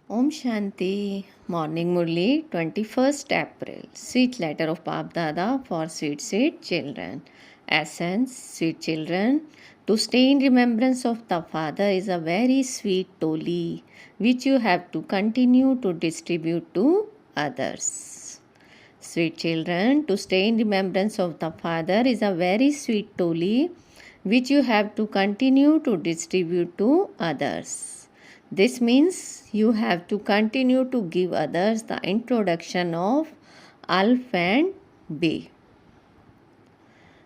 Om Shanti, Morning Murli, 21st April. Sweet letter of Bap Dada for sweet children. Essence, sweet children, to stay in remembrance of the Father is a very sweet toli which you have to continue to distribute to others. Sweet children, to stay in remembrance of the Father is a very sweet toli which you have to continue to distribute to others. This means you have to continue to give others the introduction of Alf and Bey.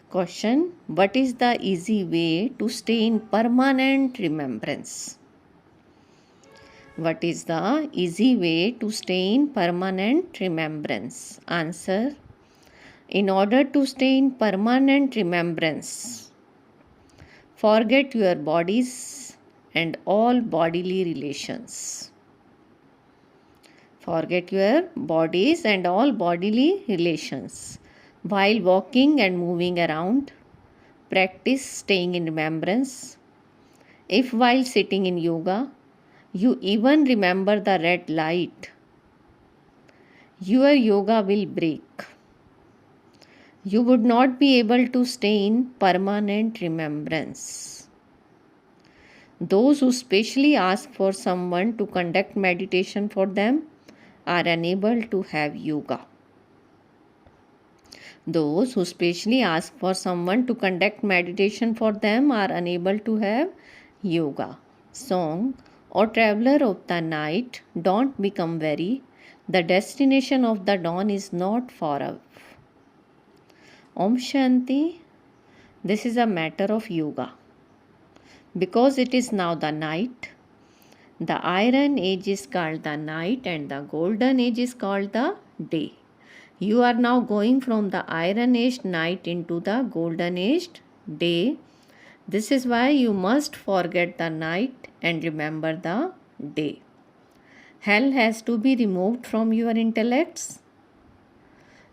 Question: what is the easy way to stay in permanent remembrance? What is the easy way to stay in permanent remembrance? Answer: in order to stay in permanent remembrance, forget your bodies and all bodily relations. Forget your bodies and all bodily relations. While walking and moving around, practice staying in remembrance. If while sitting in yoga, you even remember the red light, your yoga will break. You would not be able to stay in permanent remembrance. Those who specially ask for someone to conduct meditation for them are unable to have yoga. Those who specially ask for someone to conduct meditation for them are unable to have yoga. Song: O traveler of the night, don't become weary. The destination of the dawn is not far off. Om Shanti. This is a matter of yoga. Because it is now the night, the iron age is called the night and the golden age is called the day. You are now going from the iron aged night into the golden aged day. This is why you must forget the night and remember the day. Hell has to be removed from your intellects.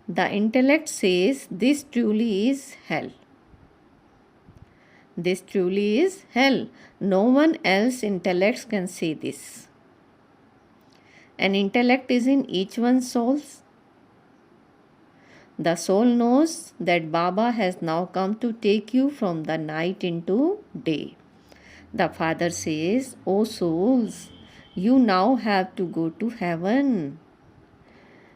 The intellect says this truly is hell. This truly is hell. No one else intellects can say this. An intellect is in each one's soul. The soul knows that Baba has now come to take you from the night into day. The Father says, O souls, you now have to go to heaven.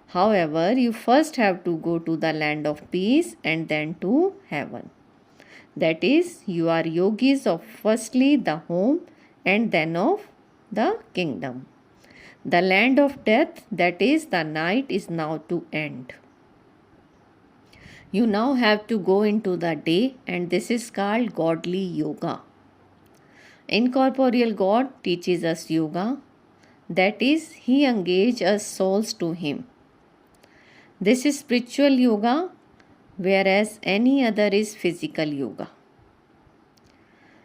However, you first have to go to the land of peace and then to heaven. That is, you are yogis of firstly the home and then of the kingdom. The land of death, that is the night, is now to end. You now have to go into the day, and this is called godly yoga. Incorporeal God teaches us yoga. That is, He engages us souls to Him. This is spiritual yoga, whereas any other is physical yoga.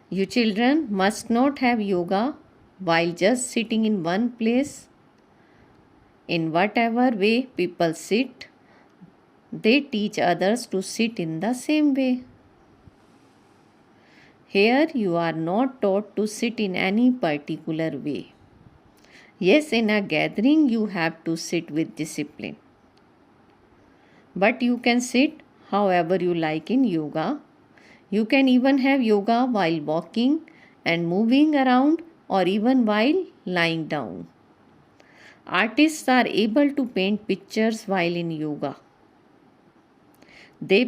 You children must not have yoga while just sitting in one place. In whatever way people sit, they teach others to sit in the same way. Here you are not taught to sit in any particular way. Yes, in a gathering you have to sit with discipline. But you can sit however you like in yoga. You can even have yoga while walking and moving around or even while lying down. Artists are able to paint pictures while in yoga. They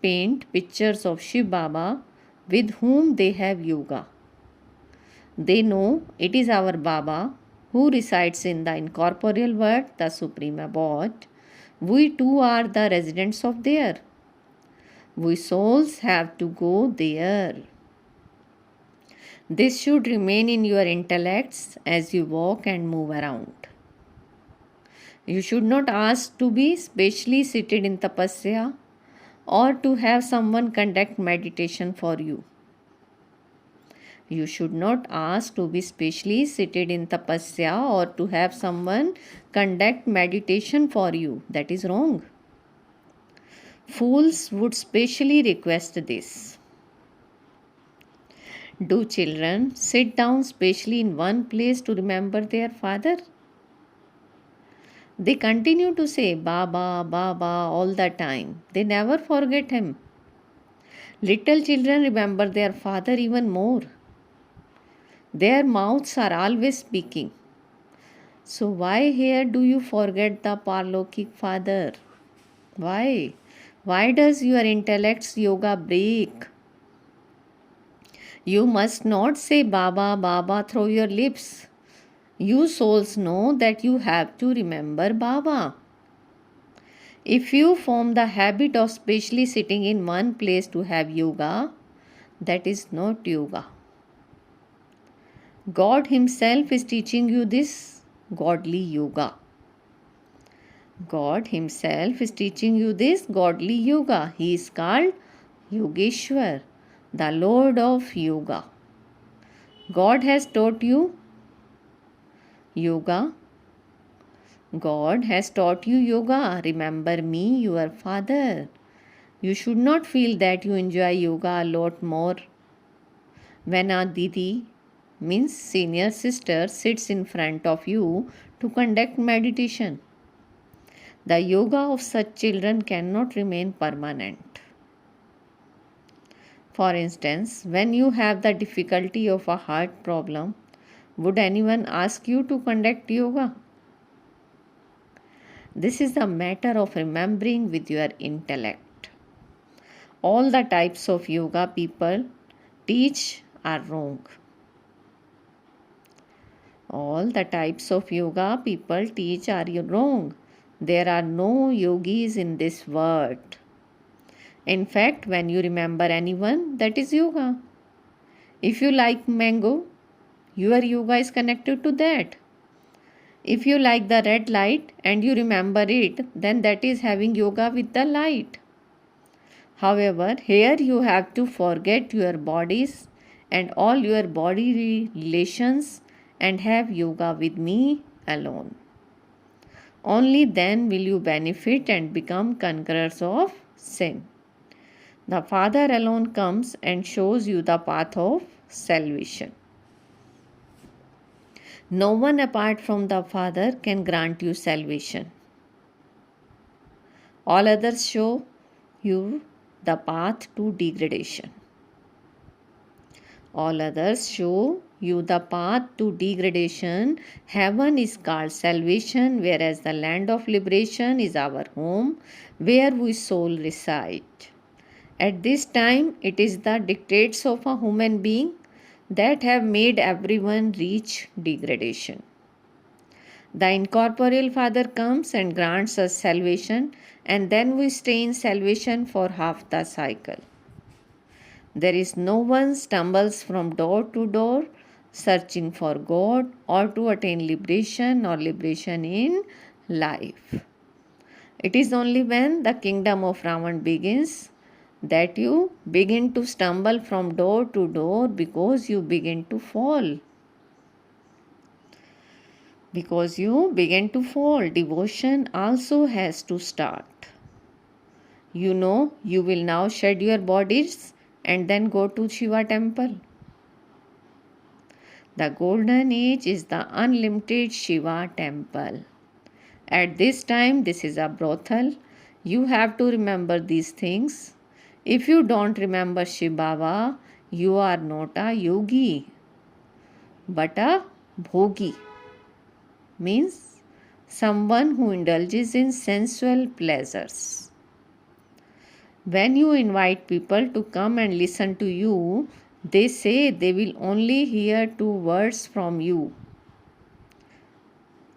paint pictures of Shiv Baba with whom they have yoga. They know it is our Baba who resides in the incorporeal world, the Supreme Abode. We too are the residents of there. We souls have to go there. This should remain in your intellects as you walk and move around. You should not ask to be specially seated in tapasya or to have someone conduct meditation for you. You should not ask to be specially seated in tapasya or to have someone conduct meditation for you. That is wrong. Fools would specially request this. Do children sit down specially in one place to remember their father? They continue to say Baba, Baba all the time. They never forget him. Little children remember their father even more. Their mouths are always speaking. So why here do you forget the Parlokik father? Why? Why does your intellect's yoga break? You must not say Baba, Baba through your lips. You souls know that you have to remember Baba. If you form the habit of specially sitting in one place to have yoga, that is not yoga. God Himself is teaching you this godly yoga. God Himself is teaching you this godly yoga. He is called Yogeshwar, the Lord of Yoga. God has taught you yoga. God has taught you yoga. Remember me, your father. You should not feel that you enjoy yoga a lot more when a Didi, means senior sister, sits in front of you to conduct meditation. The yoga of such children cannot remain permanent. For instance, when you have the difficulty of a heart problem, would anyone ask you to conduct yoga? This is a matter of remembering with your intellect. All the types of yoga people teach are wrong. All the types of yoga people teach are wrong. There are no yogis in this world. In fact, when you remember anyone, that is yoga. If you like mango, your yoga is connected to that. If you like the red light and you remember it, then that is having yoga with the light. However, here you have to forget your bodies and all your body relations and have yoga with me alone. Only then will you benefit and become conquerors of sin. The Father alone comes and shows you the path of salvation. No one apart from the Father can grant you salvation. All others show you the path to degradation. All others show you the path to degradation. Heaven is called salvation, whereas the land of liberation is our home, where we soul reside. At this time, it is the dictates of a human being that have made everyone reach degradation. The incorporeal Father comes and grants us salvation, and then we stay in salvation for half the cycle. There is no one stumbles from door to door searching for God or to attain liberation or liberation in life. It is only when the kingdom of Ravan begins that you begin to stumble from door to door because you begin to fall. Because you begin to fall, devotion also has to start. You know, you will now shed your bodies and then go to Shiva temple. The golden age is the unlimited Shiva temple. At this time, this is a brothel. You have to remember these things. If you don't remember Shiv Baba, you are not a yogi, but a bhogi. Means someone who indulges in sensual pleasures. When you invite people to come and listen to you, they say they will only hear two words from you.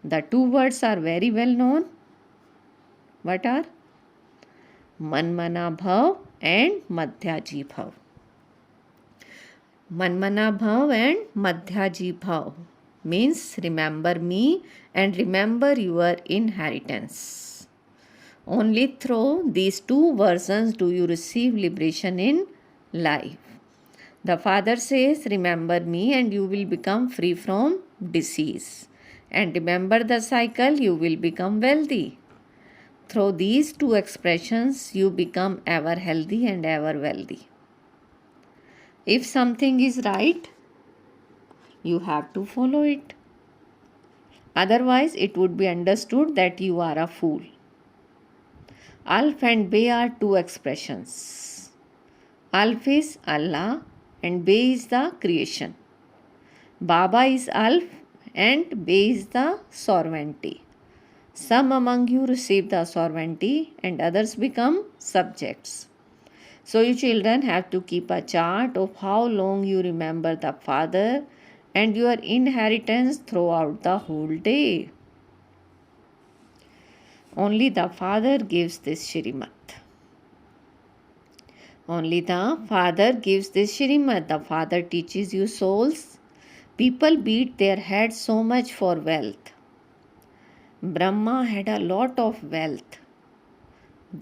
The two words are very well known. What are? Manmana Bhav and Madhyaji Bhav. Manmana Bhav and Madhyaji Bhav means remember me and remember your inheritance. Only through these two versions do you receive liberation in life. The Father says, remember me and you will become free from disease. And remember the cycle, you will become wealthy. Through these two expressions, you become ever healthy and ever wealthy. If something is right, you have to follow it. Otherwise, it would be understood that you are a fool. Alf and Bay are two expressions. Alf is Allah and Bay is the creation. Baba is Alf and Bay is the sovereignty. Some among you receive the sovereignty and others become subjects. So you children have to keep a chart of how long you remember the Father and your inheritance throughout the whole day. Only the Father gives this Shrimat. Only the Father gives this Shrimat. The Father teaches you souls. People beat their heads so much for wealth. Brahma had a lot of wealth.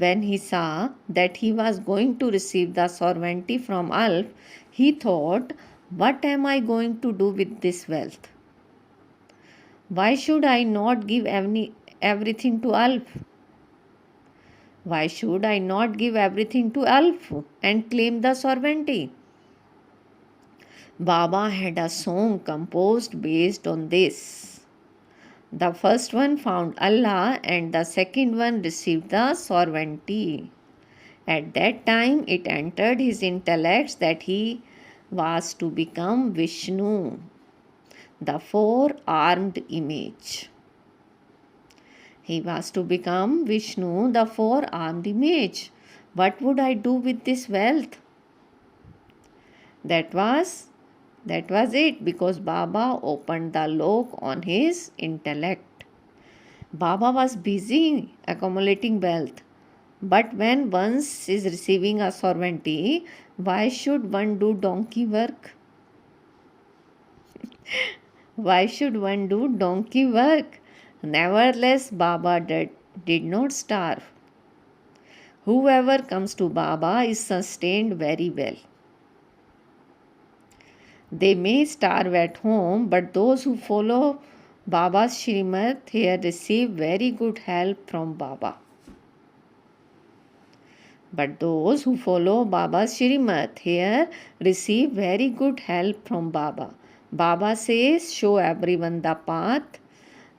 When he saw that he was going to receive the sovereignty from Alf, he thought, what am I going to do with this wealth? Why should I not give everything to Alf? Why should I not give everything to Alf and claim the sovereignty? Baba had a song composed based on this. The first one found Allah and the second one received the sovereignty. At that time, it entered his intellect that he was to become Vishnu, the four-armed image. He was to become Vishnu, the four-armed image. What would I do with this wealth? That was it, because Baba opened the lock on his intellect. Baba was busy accumulating wealth. But when one is receiving a sovereignty, why should one do donkey work? Why should one do donkey work? Nevertheless, Baba did not starve. Whoever comes to Baba is sustained very well. They may starve at home, but those who follow Baba's Shrimat here receive very good help from Baba. But those who follow Baba's Shrimat here receive very good help from Baba. Baba says, show everyone the path,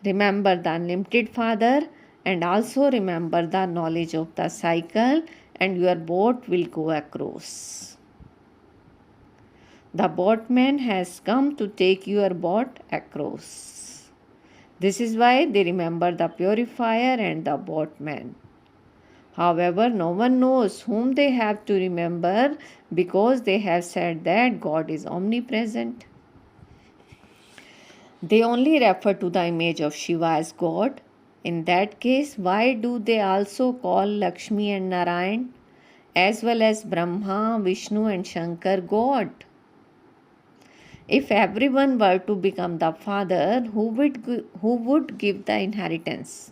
remember the unlimited Father, and also remember the knowledge of the cycle, and your boat will go across. The boatman has come to take your boat across. This is why they remember the purifier and the boatman. However, no one knows whom they have to remember, because they have said that God is omnipresent. They only refer to the image of Shiva as God. In that case, why do they also call Lakshmi and Narayan, as well as Brahma, Vishnu and Shankar God? If everyone were to become the Father, who would give the inheritance?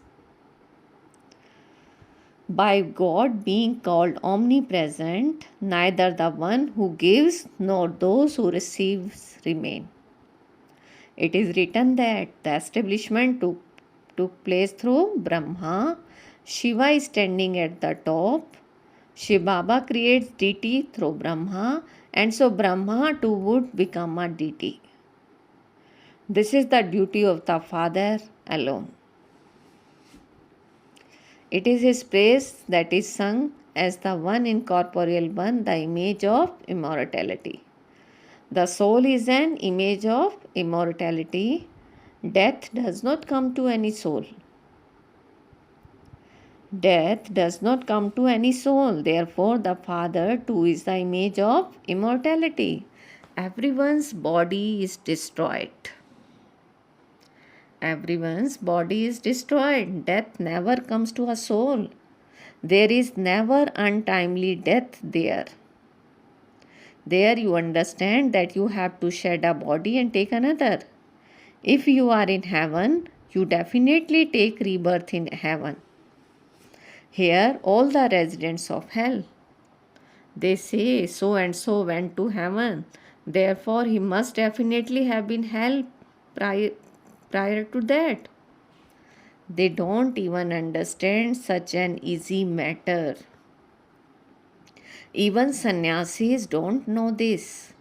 By God being called omnipresent, neither the one who gives nor those who receives remain. It is written that the establishment took place through Brahma. Shiva is standing at the top. Shiv Baba creates deity through Brahma, and so Brahma too would become a deity. This is the duty of the Father alone. It is his praise that is sung as the one incorporeal one, the image of immortality. The soul is an image of immortality. Death does not come to any soul. Death does not come to any soul. Therefore, the Father too is the image of immortality. Everyone's body is destroyed. Everyone's body is destroyed. Death never comes to a soul. There is never untimely death there. There you understand that you have to shed a body and take another. If you are in heaven, you definitely take rebirth in heaven. Here, all the residents of hell, they say so and so went to heaven. Therefore, he must definitely have been hell prior to that. They don't even understand such an easy matter. Even sannyasis don't know this.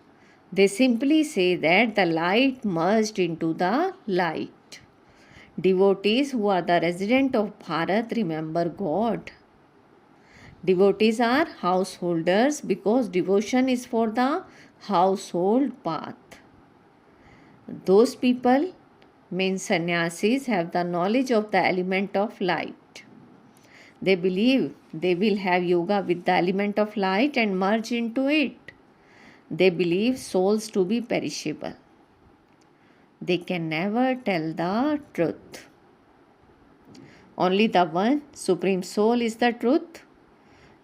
They simply say that the light merged into the light. Devotees who are the resident of Bharat remember God. Devotees are householders because devotion is for the household path. Those people, means sannyasis, have the knowledge of the element of light. They believe they will have yoga with the element of light and merge into it. They believe souls to be perishable. They can never tell the truth. Only the one Supreme Soul is the truth.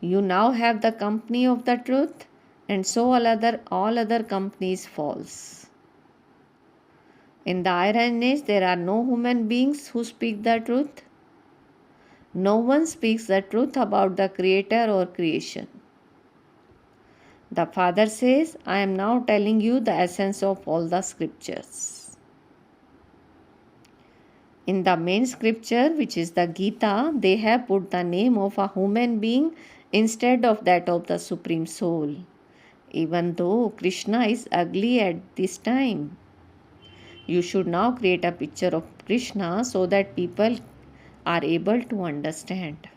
You now have the company of the truth, and so all other companies false. In the Iron Age, there are no human beings who speak the truth. No one speaks the truth about the Creator or creation. The Father says, I am now telling you the essence of all the scriptures. In the main scripture, which is the Gita, they have put the name of a human being instead of that of the Supreme Soul, even though Krishna is ugly at this time. You should now create a picture of Krishna so that people are able to understand.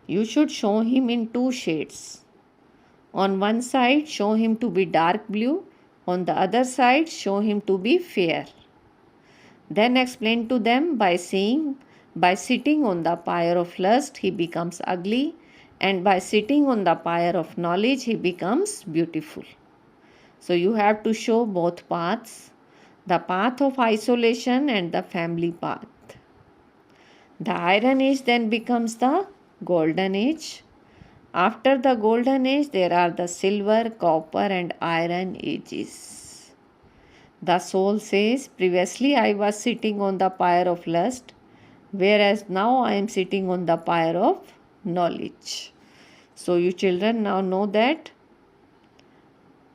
You should show him in two shades. On one side, show him to be dark blue. On the other side, show him to be fair. Then explain to them by saying, by sitting on the pyre of lust, he becomes ugly, and by sitting on the pyre of knowledge, he becomes beautiful. So you have to show both paths, the path of isolation and the family path. The Iron Age then becomes the Golden Age. After the Golden Age, there are the Silver, Copper and Iron Ages. The soul says, previously I was sitting on the pyre of lust, whereas now I am sitting on the pyre of knowledge. So you children now know that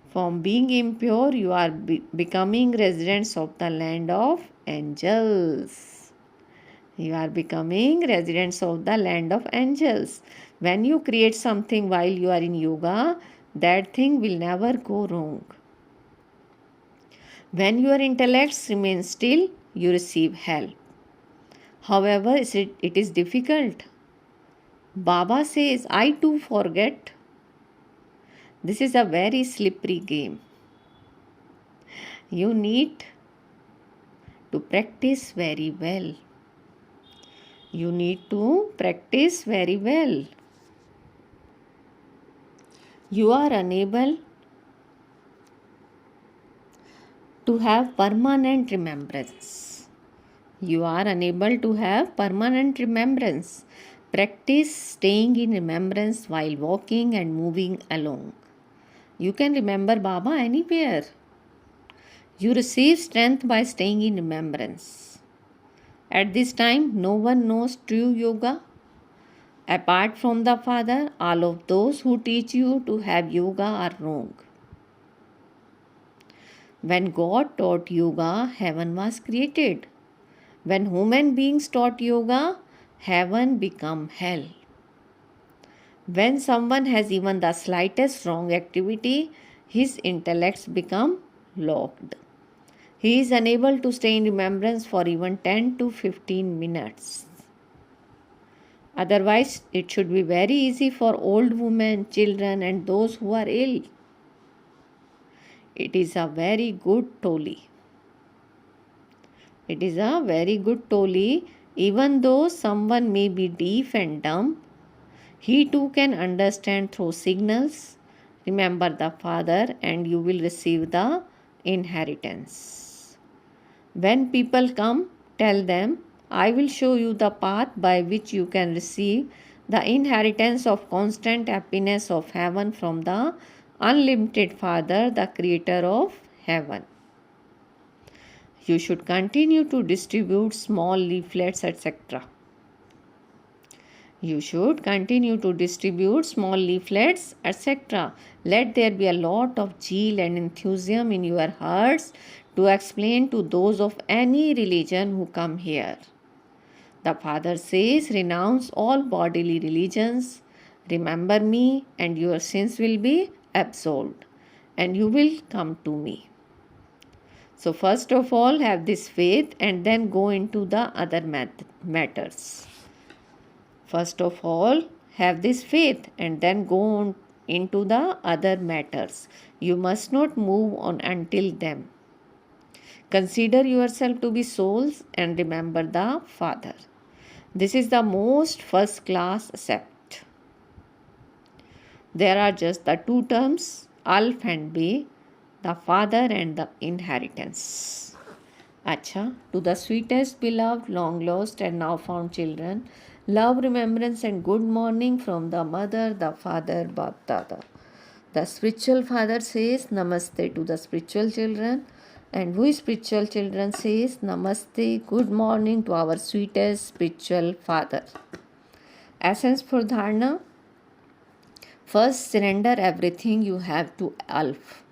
from being impure, you are becoming residents of the land of angels. You are becoming residents of the land of angels. When you create something while you are in yoga, that thing will never go wrong. When your intellects remain still, you receive help. However, it is difficult. Baba says, I too forget. This is a very slippery game. You need to practice very well. You need to practice very well. You are unable to have permanent remembrance. You are unable to have permanent remembrance. Practice staying in remembrance while walking and moving along. You can remember Baba anywhere. You receive strength by staying in remembrance. At this time, no one knows true yoga. Apart from the Father, all of those who teach you to have yoga are wrong. When God taught yoga, heaven was created. When human beings taught yoga, heaven became hell. When someone has even the slightest wrong activity, his intellects become locked. He is unable to stay in remembrance for even 10 to 15 minutes. Otherwise, it should be very easy for old women, children and those who are ill. It is a very good toli. It is a very good toli. Even though someone may be deaf and dumb, he too can understand through signals. Remember the Father and you will receive the inheritance. When people come, tell them, I will show you the path by which you can receive the inheritance of constant happiness of heaven from the unlimited Father, the Creator of heaven. You should continue to distribute small leaflets, etc. You should continue to distribute small leaflets, etc. Let there be a lot of zeal and enthusiasm in your hearts to explain to those of any religion who come here. The Father says, renounce all bodily religions, remember me, and your sins will be absolved, and you will come to me. So first of all, have this faith and then go into the other matters. First of all, have this faith and then go on into the other matters. You must not move on until them. Consider yourself to be souls and remember the Father. This is the most first class accept. There are just the two terms, Alf and Be, the Father and the inheritance. Acha, to the sweetest beloved, long lost and now found children, love, remembrance and good morning from the mother, the father, Bap Dada. The spiritual father says Namaste to the spiritual children, and we spiritual children says Namaste, good morning to our sweetest spiritual father. Essence for Dharana. First, surrender everything you have to Alf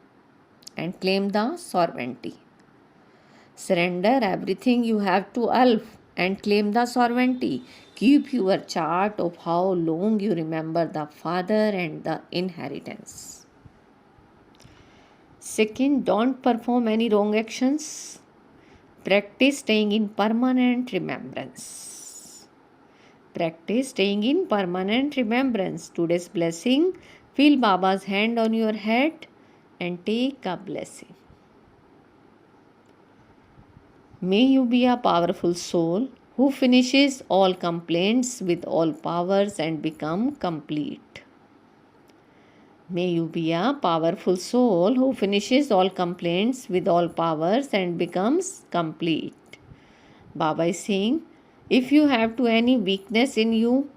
and claim the sovereignty. Surrender everything you have to Alf and claim the sovereignty. Keep your chart of how long you remember the Father and the inheritance. Second, don't perform any wrong actions. Practice staying in permanent remembrance. Practice staying in permanent remembrance. Today's blessing, feel Baba's hand on your head and take a blessing. May you be a powerful soul who finishes all complaints with all powers and become complete. May you be a powerful soul who finishes all complaints with all powers and becomes complete. Baba is saying, if you have to any weakness in you,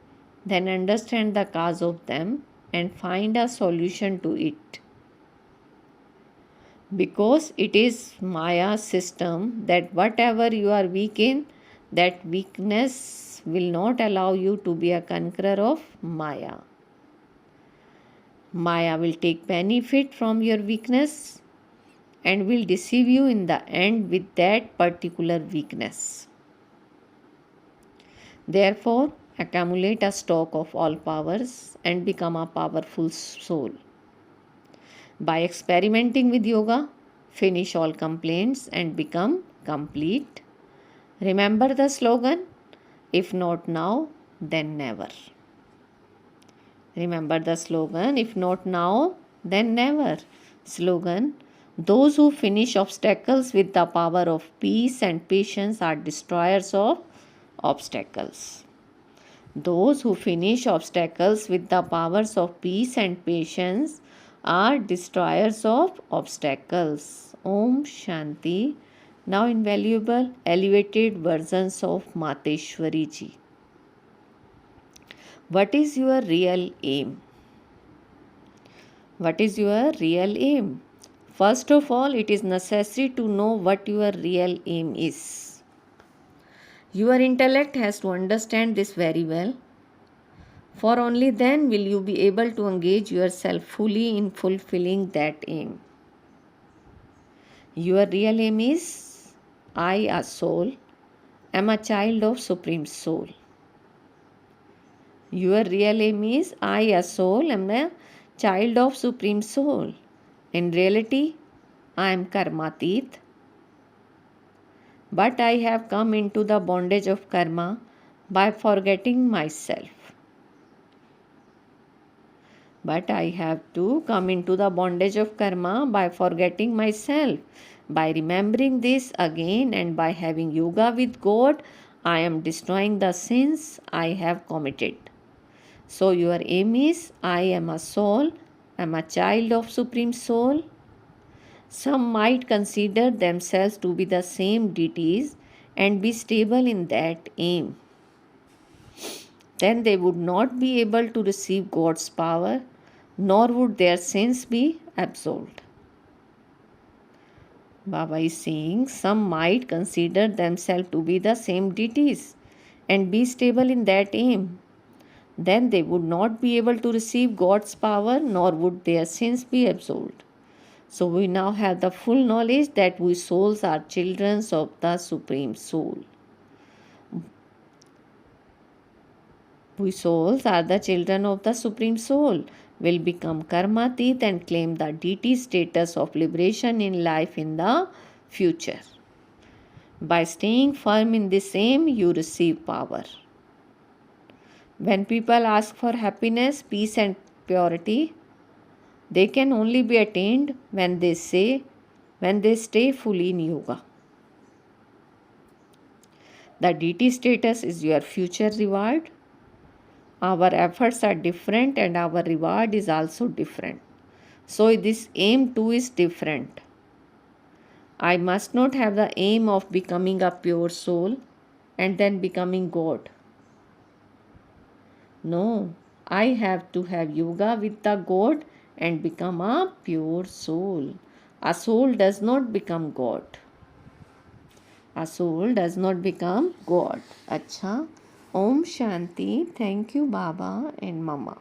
then understand the cause of them and find a solution to it. Because it is Maya's system that whatever you are weak in, that weakness will not allow you to be a conqueror of Maya. Maya will take benefit from your weakness and will deceive you in the end with that particular weakness. Therefore, accumulate a stock of all powers and become a powerful soul. By experimenting with yoga, finish all complaints and become complete. Remember the slogan, if not now, then never. Remember the slogan, if not now, then never. Slogan, those who finish obstacles with the power of peace and patience are destroyers of obstacles. Those who finish obstacles with the powers of peace and patience are destroyers of obstacles. Om Shanti. Now invaluable elevated versions of Mateshwari Ji. What is your real aim? What is your real aim? First of all, it is necessary to know what your real aim is. Your intellect has to understand this very well. For only then will you be able to engage yourself fully in fulfilling that aim. Your real aim is, I, a soul, am a child of Supreme Soul. Your real aim is, I, a soul, am a child of Supreme Soul. In reality, I am karmatit, but I have come into the bondage of karma by forgetting myself. But I have to come into the bondage of karma by forgetting myself. By remembering this again and by having yoga with God, I am destroying the sins I have committed. So your aim is, I am a soul, I am a child of Supreme Soul. Some might consider themselves to be the same deities and be stable in that aim. Then they would not be able to receive God's power, nor would their sins be absolved. Baba is saying some might consider themselves to be the same deities and be stable in that aim. Then they would not be able to receive God's power, nor would their sins be absolved. So we now have the full knowledge that we souls are children of the Supreme Soul. We souls are the children of the Supreme Soul, will become karmatit and claim the deity status of liberation in life in the future. By staying firm in the same, you receive power. When people ask for happiness, peace, and purity, they can only be attained when they stay fully in yoga. The deity status is your future reward. Our efforts are different and our reward is also different. So this aim too is different. I must not have the aim of becoming a pure soul and then becoming God. No, I have to have yoga with the God and become a pure soul. A soul does not become God. A soul does not become God. Acha. Om Shanti. Thank you, Baba and Mama.